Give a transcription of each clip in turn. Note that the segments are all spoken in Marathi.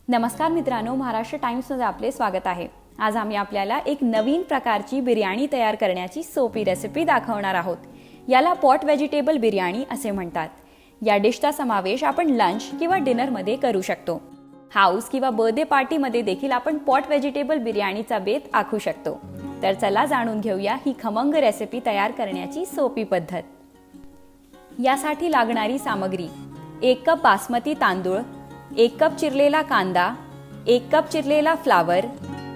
नमस्कार मित्रांनो, महाराष्ट्र टाइम्समध्ये आपले स्वागत आहे। आज आम्ही आपल्याला एक नवीन प्रकारची बिर्याणी तयार करण्याची सोपी रेसिपी दाखवणार आहोत। याला पॉट व्हेजिटेबल बिर्याणी असे म्हणतात। या डिशचा समावेश आपण लंच किंवा डिनर मध्ये करू शकतो। हाऊस किंवा बर्थडे पार्टी मध्ये देखील आपण पॉट व्हेजिटेबल बिर्याणीचा बेत आखू शकतो। तर चला जाणून घेऊया ही खमंग रेसिपी तयार करण्याची सोपी पद्धत। यासाठी लागणारी सामग्री: 1 कप बासमती तांदूळ, 1 कप चिरलेला कांदा, 1 कप चिरलेला फ्लावर,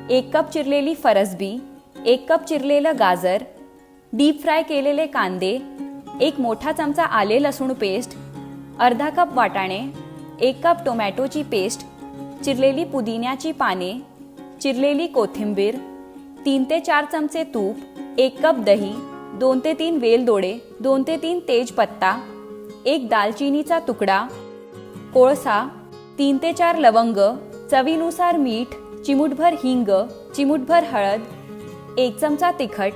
1 कप चिरलेली फरसबी, 1 कप चिरलेलं गाजर, डीप फ्राय केलेले कांदे, 1 मोठा चमचा आले लसूण पेस्ट, अर्धा कप वाटाणे, 1 कप टोमॅटोची पेस्ट, चिरलेली पुदिन्याची पाने, चिरलेली कोथिंबीर, 3 ते 4 चमचे तूप, 1 कप दही, 2 ते 3 वेलदोडे, 2 ते 3 तेजपत्ता, 1 दालचिनीचा तुकडा, कोळसा, 3 ते 4 लवंग, चवीनुसार मीठ, चिमूटभर हिंग, चिमूटभर हळद, 1 चमचा तिखट,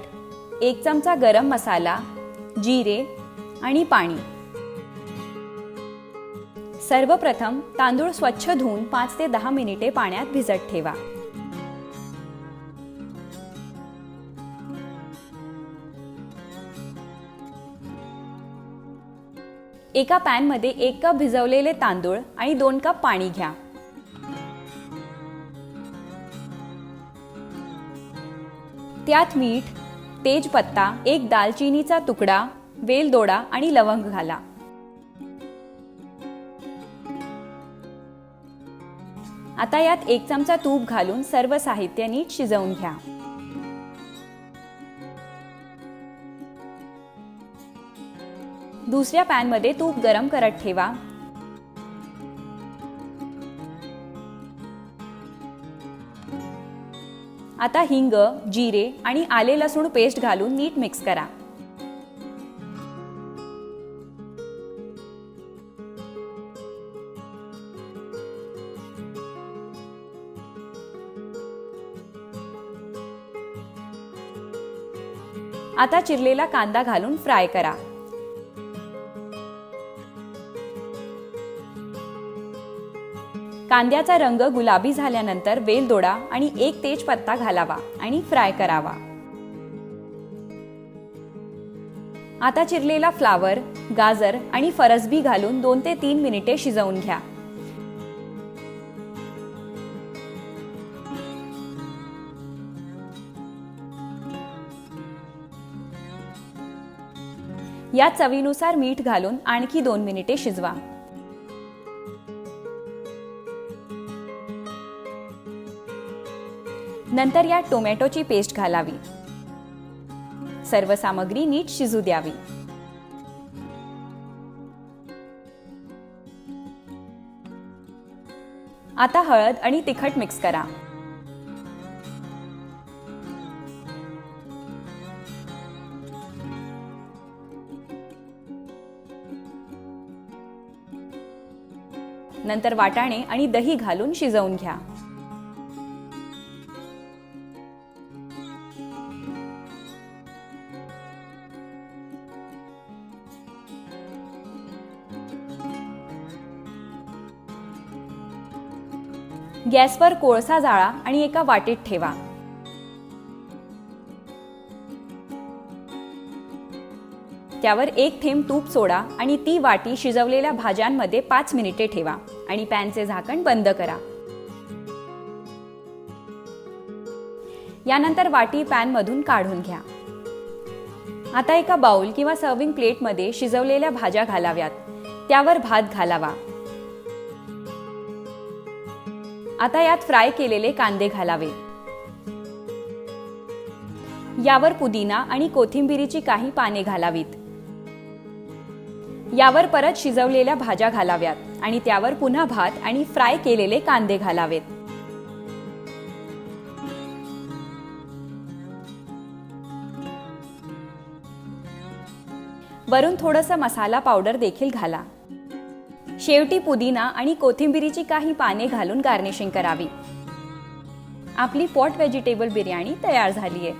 1 चमचा गरम मसाला, जिरे आणि पाणी। सर्वप्रथम तांदूळ स्वच्छ धुवून 5 ते 10 मिनिटे पाण्यात भिजत ठेवा। एका पॅन मध्ये 1 कप भिजवलेले तांदूळ आणि 2 कप पाणी घ्या। त्यात मीठ, तेजपत्ता, 1 दालचिनीचा तुकडा, वेलदोडा आणि लवंग घाला। आता यात 1 चमचा तूप घालून सर्व साहित्य नीट शिजवून घ्या। दुसऱ्या पॅन मध्ये तूप गरम करत ठेवा। आता हिंग, जिरे आणि आले लसूण पेस्ट घालून नीट मिक्स करा। आता चिरलेला कांदा घालून फ्राय करा। कांद्याचा रंग गुलाबी झाल्यानंतर वेलदोडा आणि 1 तेजपत्ता घालावा आणि फ्राय करावा। आता चिरलेला फ्लावर, गाजर आणि फरसबी घालून 2 ते 3 मिनिटे शिजवून घ्या। यात चवीनुसार मीठ घालून आणखी 2 मिनिटे शिजवा। नंतर यात टोमॅटोची पेस्ट घालावी। सर्व सामग्री नीट शिजू द्यावी। आता हळद आणि तिखट मिक्स करा। नंतर वाटाणे आणि दही घालून शिजवून घ्या। गॅसवर कोळसा जाळा आणि एका वाटीत ठेवा। त्यावर 1 थेंब तूप सोडा आणि ती वाटी शिजवलेल्या भाज्यांमध्ये 5 मिनिटे ठेवा आणि पॅनचे झाकण बंद करा। यानंतर वाटी पॅन मधून काढून घ्या। आता एका बाउल किंवा सर्विंग प्लेट मध्ये शिजवलेल्या भाज्या घालाव्यात। त्यावर भात घालावा। आता यात फ्राय केलेले कांदे घालावे। यावर पुदिना आणि कोथिंबीरीची काही पाने घालावीत। यावर परत शिजवलेल्या भाज्या घालाव्यात आणि त्यावर पुन्हा भात आणि फ्राय केलेले कांदे घालावेत। वरून थोडंसं मसाला पावडर देखील घाला। शेवटी पुदिना आणि कोथिंबीरीची काही पाने घालून गार्निशिंग करावी। आपली पॉट व्हेजिटेबल बिर्याणी तयार झाली आहे।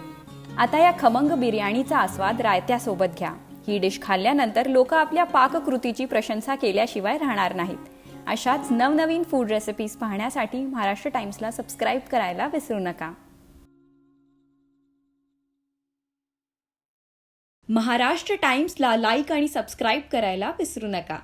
आता या खमंग बिर्याणीचा आस्वाद रायत्यासोबत घ्या। ही डिश खाल्ल्यानंतर लोक आपल्या पाककृतीची प्रशंसा केल्याशिवाय राहणार नाहीत। अशाच नवनवीन फूड रेसिपीज पाहण्यासाठी महाराष्ट्र टाइम्सला सबस्क्राईब करायला विसरू नका. महाराष्ट्र टाइम्सला लाईक आणि सबस्क्राईब करायला विसरू नका.